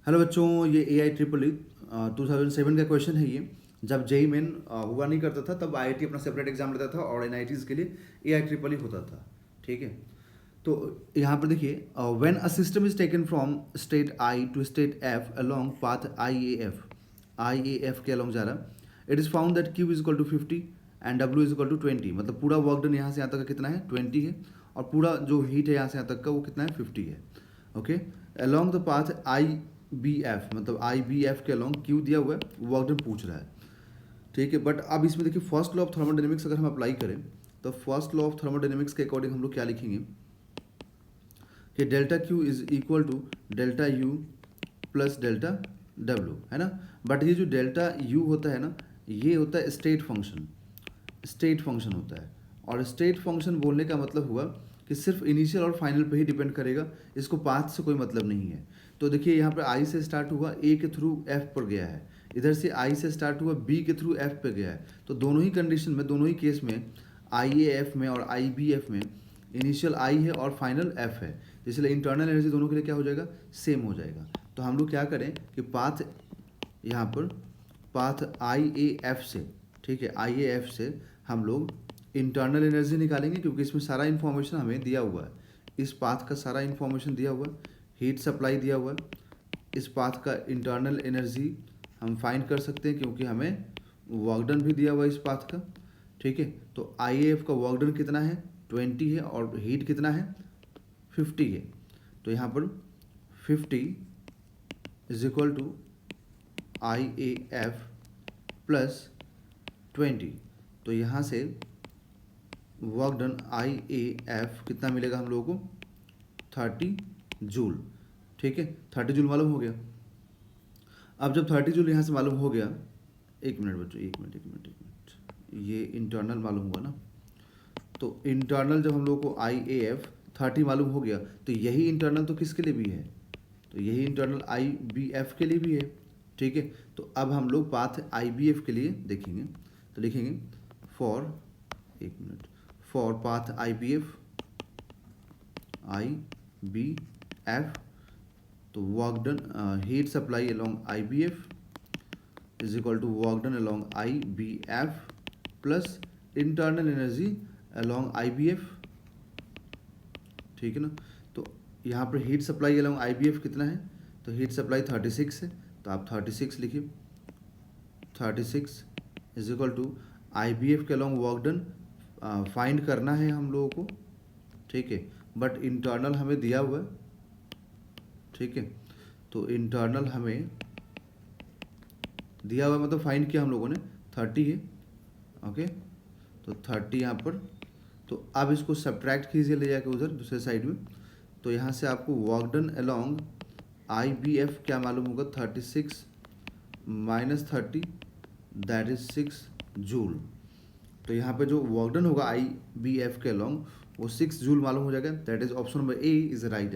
Hello बच्चों, ये ए I triple 2007 का क्वेश्चन है ये। जब जेई मेन हुआ नहीं करता था तब आईआईटी अपना सेपरेट एग्जाम लेता था और एनआईटीज़ के लिए ए आई ट्रिपल ही होता था। ठीक है, तो यहाँ पर देखिए, when a system is taken from state I to state F along path I A F के अलोंग जा रहा, it is found that Q is equal to 50 and W is equal to 20। मतलब पूरा वर्क डन यहाँ से यहाँ तक का कितना है, 20 है, और पूरा जो हीट है यहाँ से यहाँ तक का वो कितना है, 50 है। Okay, along the path I B F, मतलब आई बी एफ के अलोंग क्यू दिया हुआ है, वर्क डन पूछ रहा है। ठीक है, बट अब इसमें देखिए फर्स्ट लॉ ऑफ थर्मोडायनेमिक्स अगर हम अप्लाई करें तो फर्स्ट लॉ ऑफ थर्मोडायनेमिक्स के अकॉर्डिंग हम लोग क्या लिखेंगे कि delta Q is equal to delta U plus delta W, है ना। बट ये जो डेल्टा यू होता है ना, ये होता है स्टेट फंक्शन होता है। और स्टेट फंक्शन बोलने का मतलब हुआ कि सिर्फ इनिशियल और फाइनल पे ही डिपेंड करेगा, इसको पाथ से कोई मतलब नहीं है। तो देखिए यहाँ पे आई से स्टार्ट हुआ, ए के थ्रू एफ पर गया है, इधर से आई से स्टार्ट हुआ, बी के थ्रू एफ पे गया है। तो दोनों ही कंडीशन में, दोनों ही केस में, आई ए एफ में और आई बी एफ में इनिशियल आई है और फाइनल एफ है, इसलिए इंटरनल एनर्जी दोनों के लिए क्या हो जाएगा, सेम हो जाएगा। तो हम लोग क्या करें कि पाथ, यहाँ पर पाथ आई ए एफ से, ठीक है, आई ए एफ से हम लोग इंटरनल एनर्जी निकालेंगे, क्योंकि इसमें सारा इन्फॉर्मेशन हमें दिया हुआ है, इस पाथ का सारा इन्फॉर्मेशन दिया हुआ है, हीट सप्लाई दिया हुआ है, इस पाथ का इंटरनल एनर्जी हम फाइंड कर सकते हैं क्योंकि हमें वर्क डन भी दिया हुआ है इस पाथ का। ठीक है, तो आई ए एफ का वर्क डन कितना है, 20 है, और हीट कितना है, 50 है। तो यहाँ पर 50 is equal to I A F plus 20। तो यहाँ से work done I A F कितना मिलेगा हम लोगों को, 30 जूल। ठीक है, 30 जूल मालूम हो गया। अब जब 30 जूल यहाँ से मालूम हो गया, एक मिनट बच्चों, एक मिनट, ये इंटरनल मालूम हुआ ना। तो इंटरनल जब हम लोग को आई ए एफ 30 मालूम हो गया, तो यही इंटरनल तो किसके लिए भी है, तो यही इंटरनल आई बी एफ के लिए भी है। ठीक है, तो अब हम लोग पाथ आई बी एफ के लिए देखेंगे, तो लिखेंगे फॉर, एक मिनट, for path I B F, तो work done heat supply along I B F is equal to work done along I B F plus internal energy along I B F. ठीक है ना, तो यहाँ पर heat supply along I B F कितना है, तो हीट सप्लाई 36 है, तो आप 36 लिखिए, 36 is equal to I B F के अलोंग वर्क डन फाइंड करना है हम लोगों को। ठीक है, बट इंटरनल हमें दिया हुआ है। ठीक है, तो इंटरनल हमें दिया हुआ मतलब फाइंड किया हम लोगों ने, 30 है। ओके, तो 30 यहाँ पर, तो अब इसको सब्ट्रैक्ट कीजिए ले जाके उधर दूसरे साइड में। तो यहाँ से आपको work done along I B F क्या मालूम होगा, 36 माइनस 30 दैट इज 6 जूल। तो यहाँ पे जो वर्क डन होगा आई बी एफ के अलोंग वो 6 जूल मालूम हो जाएगा, that is option number A is right.